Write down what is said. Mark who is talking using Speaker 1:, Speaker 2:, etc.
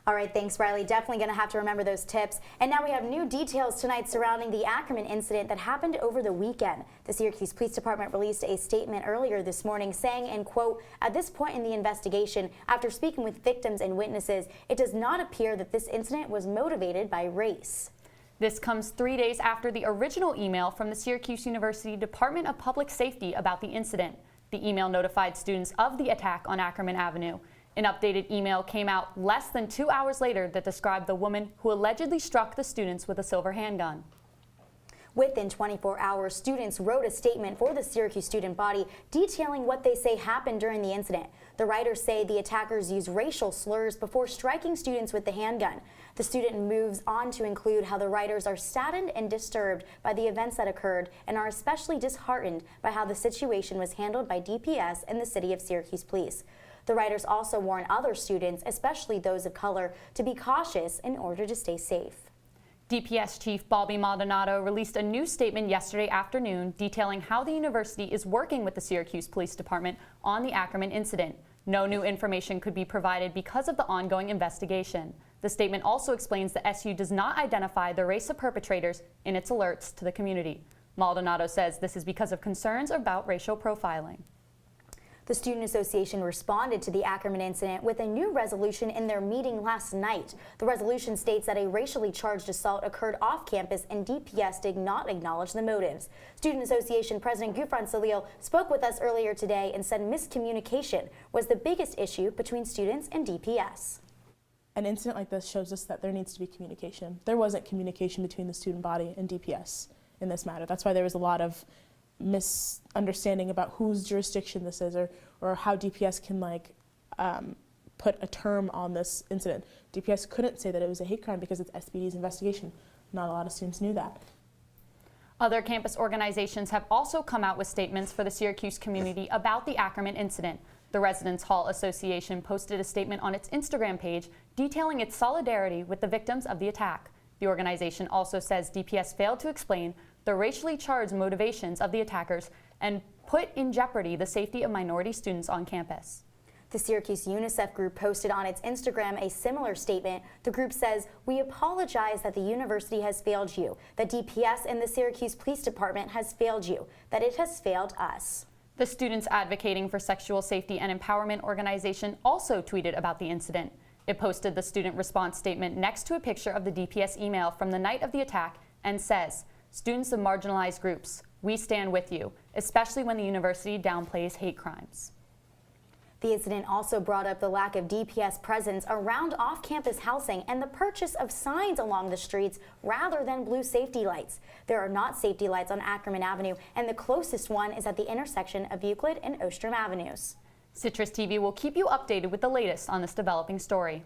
Speaker 1: All right, thanks, Riley. Definitely going to have to remember those tips. And now we have new details tonight surrounding the Ackerman incident that happened over the weekend. The Syracuse Police Department released a statement earlier this morning saying, and quote, "At this point in the investigation, after speaking with victims and witnesses, it does not appear that this incident was motivated by race."
Speaker 2: This comes 3 days after the original email from the Syracuse University Department of Public Safety about the incident. The email notified students of the attack on Ackerman Avenue. An updated email came out less than 2 hours later that described the woman who allegedly struck the students with a silver handgun.
Speaker 1: Within 24 hours, students wrote a statement for the Syracuse student body detailing what they say happened during the incident. The writers say the attackers used racial slurs before striking students with the handgun. The student moves on to include how the writers are saddened and disturbed by the events that occurred and are especially disheartened by how the situation was handled by DPS and the City of Syracuse Police. The writers also warn other students, especially those of color, to be cautious in order to stay safe.
Speaker 2: DPS Chief Bobby Maldonado released a new statement yesterday afternoon detailing how the university is working with the Syracuse Police Department on the Ackerman incident. No new information could be provided because of the ongoing investigation. The statement also explains the SU does not identify the race of perpetrators in its alerts to the community. Maldonado says this is because of concerns about racial profiling.
Speaker 1: The Student Association responded to the Ackerman incident with a new resolution in their meeting last night. The resolution states that a racially charged assault occurred off campus and DPS did not acknowledge the motives. Student Association President Gufran Salil spoke with us earlier today and said miscommunication was the biggest issue between students and DPS.
Speaker 3: An incident like this shows us that there needs to be communication. There wasn't communication between the student body and DPS in this matter. That's why there was a lot of misunderstanding about whose jurisdiction this is or how DPS can put a term on this incident. DPS couldn't say that it was a hate crime because it's SBD's investigation. Not a lot of students knew that.
Speaker 2: Other campus organizations have also come out with statements for the Syracuse community about the Ackerman incident. The Residence Hall Association posted a statement on its Instagram page detailing its solidarity with the victims of the attack. The organization also says DPS failed to explain the racially charged motivations of the attackers and put in jeopardy the safety of minority students on campus.
Speaker 1: The Syracuse UNICEF group posted on its Instagram a similar statement. The group says, "We apologize that the university has failed you, that DPS and the Syracuse Police Department has failed you, that it has failed us."
Speaker 2: The Students Advocating for Sexual Safety and Empowerment organization also tweeted about the incident. It posted the student response statement next to a picture of the DPS email from the night of the attack and says, "Students of marginalized groups, we stand with you, especially when the university downplays hate crimes."
Speaker 1: The incident also brought up the lack of DPS presence around off-campus housing and the purchase of signs along the streets rather than blue safety lights. There are not safety lights on Ackerman Avenue, and the closest one is at the intersection of Euclid and Ostrom Avenues.
Speaker 2: Citrus TV will keep you updated with the latest on this developing story.